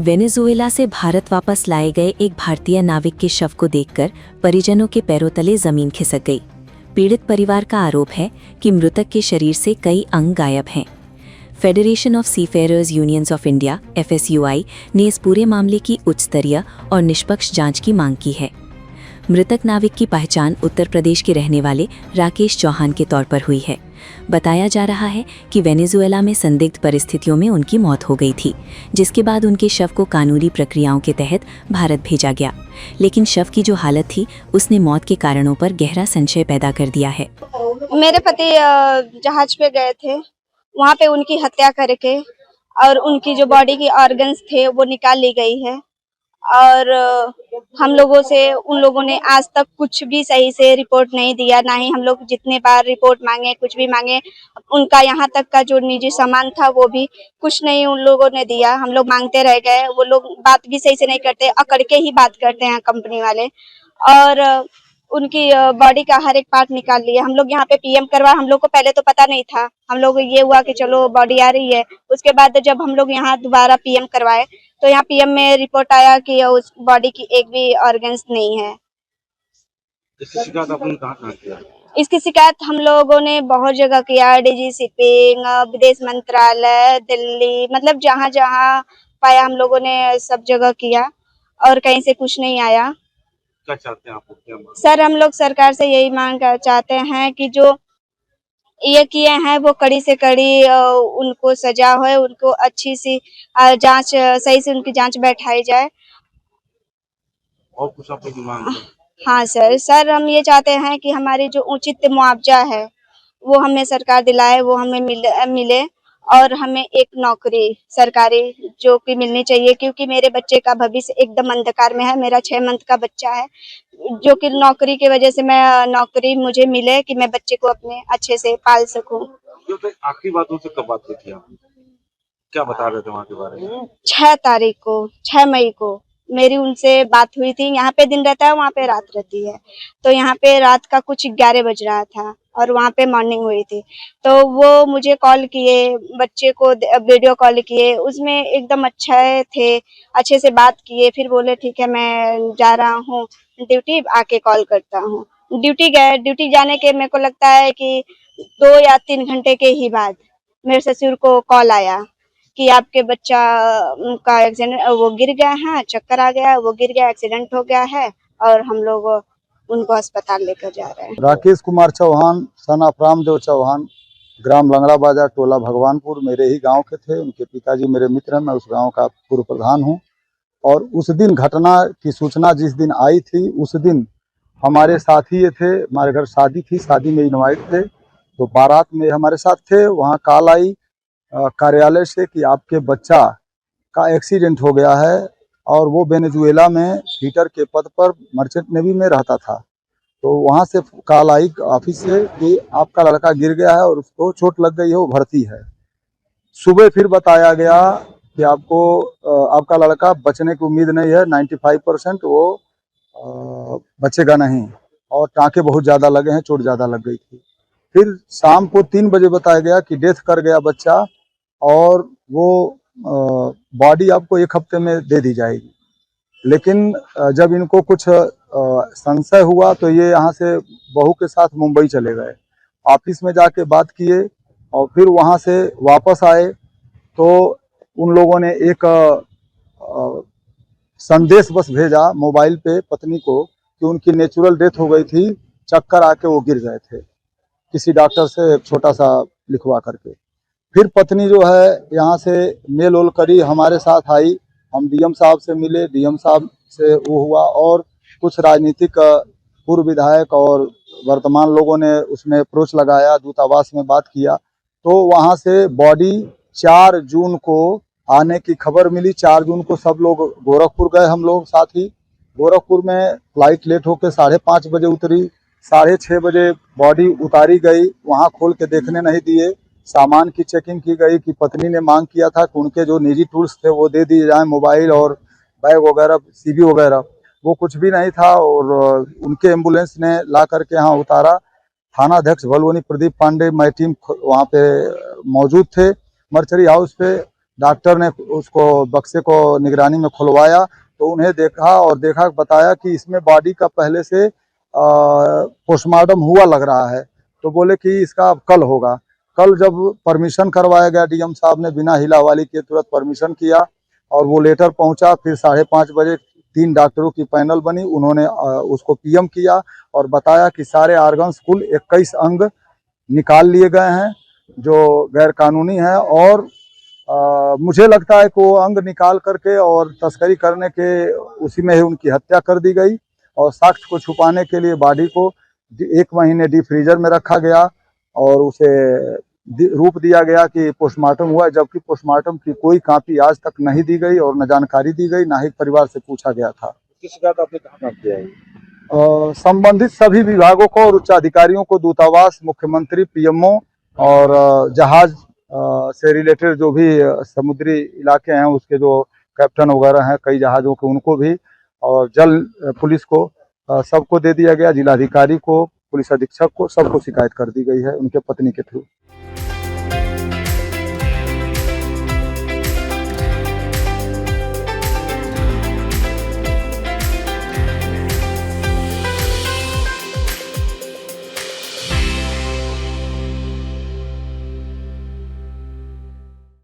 Venezuela से भारत वापस लाए गए एक भारतीय नाविक के शव को देखकर परिजनों के पैरों तले जमीन खिसक गई। पीड़ित परिवार का आरोप है कि मृतक के शरीर से कई अंग गायब हैं। Federation of Seafarers Unions of India (FSUI) ने इस पूरे मामले की उच्च स्तरीय और निष्पक्ष जांच की मांग की है। मृतक नाविक की पहचान उत्तर प्रदेश के रहने वाले राकेश चौहान के तौर पर हुई है। बताया जा रहा है कि वेनेजुएला में संदिग्ध परिस्थितियों में उनकी मौत हो गई थी, जिसके बाद उनके शव को कानूनी प्रक्रियाओं के तहत भारत भेजा गया। लेकिन शव की जो हालत थी, उसने मौत के कारणों पर गहरा संशय पैदा कर दिया है। मेरे पति जहाज पे गए थे, वहाँ पे उनकी हत्या करके और उनकी जो बॉडी की ऑर्गन्स थे वो निकाल ली गई है। और हम लोगों से उन लोगों ने आज तक कुछ भी सही से रिपोर्ट नहीं दिया, ना ही हम लोग जितने बार रिपोर्ट मांगे, कुछ भी मांगे, उनका यहाँ तक का जो निजी सामान था वो भी कुछ नहीं उन लोगों ने दिया। हम लोग मांगते रह गए, वो लोग बात भी सही से नहीं करते, अकड़ के ही बात करते हैं कंपनी वाले। और उनकी बॉडी का हर एक पार्ट निकाल लिया। हम लोग यहाँ पे पीएम करवा, हम लोग को पहले तो पता नहीं था, हम लोग ये हुआ कि चलो बॉडी आ रही है। उसके बाद जब हम लोग यहाँ दोबारा पीएम करवाए तो यहाँ पीएम में रिपोर्ट आया कि उस बॉडी की एक भी ऑर्गन्स नहीं है। इसकी शिकायत आपने कहाँ किया? इसकी शिकायत हम लोगों ने बहुत जगह किया, डीजी शिपिंग, विदेश मंत्रालय, दिल्ली, मतलब जहाँ जहाँ पाया हम लोगों ने सब जगह किया और कहीं से कुछ नहीं आया। क्या चाहते हैं आप? क्या मांग? सर, हम लोग सरकार से यही मांग चाहते हैं कि जो ये किए हैं वो कड़ी से कड़ी उनको सजा हो, उनको अच्छी सी जांच, सही से उनकी जांच बैठाई जाए। और कुछ आप लोग मांग? हाँ सर, हम ये चाहते हैं कि हमारी जो उचित मुआवजा है वो हमें सरकार दिलाए, वो हमें मिले और हमें एक नौकरी सरकारी जो कि मिलनी चाहिए, क्योंकि मेरे बच्चे का भविष्य एकदम अंधकार में है। मेरा 6 मंथ का बच्चा है, जो कि नौकरी की वजह से मैं नौकरी मुझे मिले कि मैं बच्चे को अपने अच्छे से पाल सकूं। आखिरी बात उनसे कब बात हुई थी आपने? क्या बता रहे थे वहाँ के बारे में? 6 मई को मेरी उनसे बात हुई थी। यहाँ पे दिन रहता है, वहाँ पे रात रहती है। तो यहाँ पे रात का कुछ 11 बज रहा था और वहाँ पे मॉर्निंग हुई थी। तो वो मुझे कॉल किए, बच्चे को वीडियो कॉल किए, उसमें एकदम अच्छे थे, अच्छे से बात किए। फिर बोले ठीक है, मैं जा रहा हूँ ड्यूटी, आके कॉल करता हूँ। ड्यूटी गए, ड्यूटी जाने के मेरे को लगता है कि 2 या 3 घंटे के ही बाद मेरे ससुर को कॉल आया कि आपके बच्चा का एक्सीडेंट, वो गिर गया है, चक्कर आ गया, वो गिर गया, एक्सीडेंट हो गया है और हम लोग उनको अस्पताल लेकर जा रहे हैं। राकेश कुमार चौहान, सन ऑफ रामदेव चौहान, ग्राम लंगड़ा बाजार, टोला भगवानपुर, मेरे ही गांव के थे। उनके पिताजी मेरे मित्र हैं, मैं उस गांव का पूर्व प्रधान हूं। और उस दिन घटना की सूचना जिस दिन आई थी, उस दिन हमारे साथी ये थे, हमारे घर शादी थी, शादी में इनवाइट थे, तो बारात में हमारे साथ थे। वहाँ कॉल आई कार्यालय से कि आपके बच्चा का एक्सीडेंट हो गया है, और वो वेनेजुएला में फीटर के पद पर मर्चेंट नेवी में रहता था। तो वहाँ से कॉल आई ऑफिस से कि आपका लड़का गिर गया है और उसको चोट लग गई है, वो भर्ती है। सुबह फिर बताया गया कि आपको आपका लड़का बचने की उम्मीद नहीं है, 95% वो बचेगा नहीं, और टाँके बहुत ज़्यादा लगे हैं, चोट ज़्यादा लग गई थी। फिर शाम को 3 बजे बताया गया कि डेथ कर गया बच्चा, और वो बॉडी आपको 1 हफ्ते में दे दी जाएगी। लेकिन जब इनको कुछ संशय हुआ तो ये यहाँ से बहू के साथ मुंबई चले गए। ऑफिस में जाके बात किए और फिर वहाँ से वापस आए तो उन लोगों ने एक संदेश बस भेजा मोबाइल पे पत्नी को कि उनकी नेचुरल डेथ हो गई थी, चक्कर आके वो गिर गए थे, किसी डॉक्टर से एक छोटा सा लिखवा करके। फिर पत्नी जो है यहाँ से मेल ओल करी, हमारे साथ आई, हम डीएम साहब से मिले, डीएम साहब से वो हुआ, और कुछ राजनीतिक पूर्व विधायक और वर्तमान लोगों ने उसमें अप्रोच लगाया, दूतावास में बात किया। तो वहाँ से बॉडी 4 जून को आने की खबर मिली। 4 जून को सब लोग गोरखपुर गए, हम लोग साथ ही। गोरखपुर में फ्लाइट लेट होकर 5:30 बजे उतरी, 6:30 बजे बॉडी उतारी गई। वहाँ खोल के देखने नहीं दिए, सामान की चेकिंग की गई कि पत्नी ने मांग किया था कि उनके जो निजी टूल्स थे वो दे दिए जाएं, मोबाइल और बैग वगैरह, सीबी वगैरह, वो कुछ भी नहीं था। और उनके एम्बुलेंस ने ला करके यहाँ उतारा। थाना अध्यक्ष भलवनी प्रदीप पांडे, मैं टीम वहाँ पे मौजूद थे मर्चरी हाउस पे। डॉक्टर ने उसको बक्से को निगरानी में खुलवाया तो उन्हें देखा बताया कि इसमें बॉडी का पहले से पोस्टमार्टम हुआ लग रहा है। तो बोले कि इसका अब कल होगा। कल जब परमिशन करवाया गया, डीएम साहब ने बिना हिलावाली के तुरंत परमिशन किया और वो लेटर पहुंचा। फिर 5:30 बजे 3 डॉक्टरों की पैनल बनी, उन्होंने उसको पीएम किया और बताया कि सारे आर्गन्स कुल 21 अंग निकाल लिए गए हैं जो गैर कानूनी है। और मुझे लगता है कि वो अंग निकाल करके और तस्करी करने के उसी में ही उनकी हत्या कर दी गई। और साक्ष्य को छुपाने के लिए बॉडी को 1 महीने डीप फ्रीजर में रखा गया और उसे रूप दिया गया कि पोस्टमार्टम हुआ, जबकि पोस्टमार्टम की कोई कॉपी आज तक नहीं दी गई और न जानकारी दी गई, ना ही परिवार से पूछा गया था। किस शिकायत आपने कहाँ किया है? संबंधित सभी विभागों को और उच्च अधिकारियों को, दूतावास, मुख्यमंत्री, पीएमओ और जहाज से रिलेटेड जो भी समुद्री इलाके हैं उसके जो कैप्टन वगैरह हैं कई जहाज़ों के, उनको भी, और जल पुलिस को, सबको दे दिया गया। जिलाधिकारी को, पुलिस अधीक्षक को, सबको शिकायत कर दी गई है उनके पत्नी के थ्रू।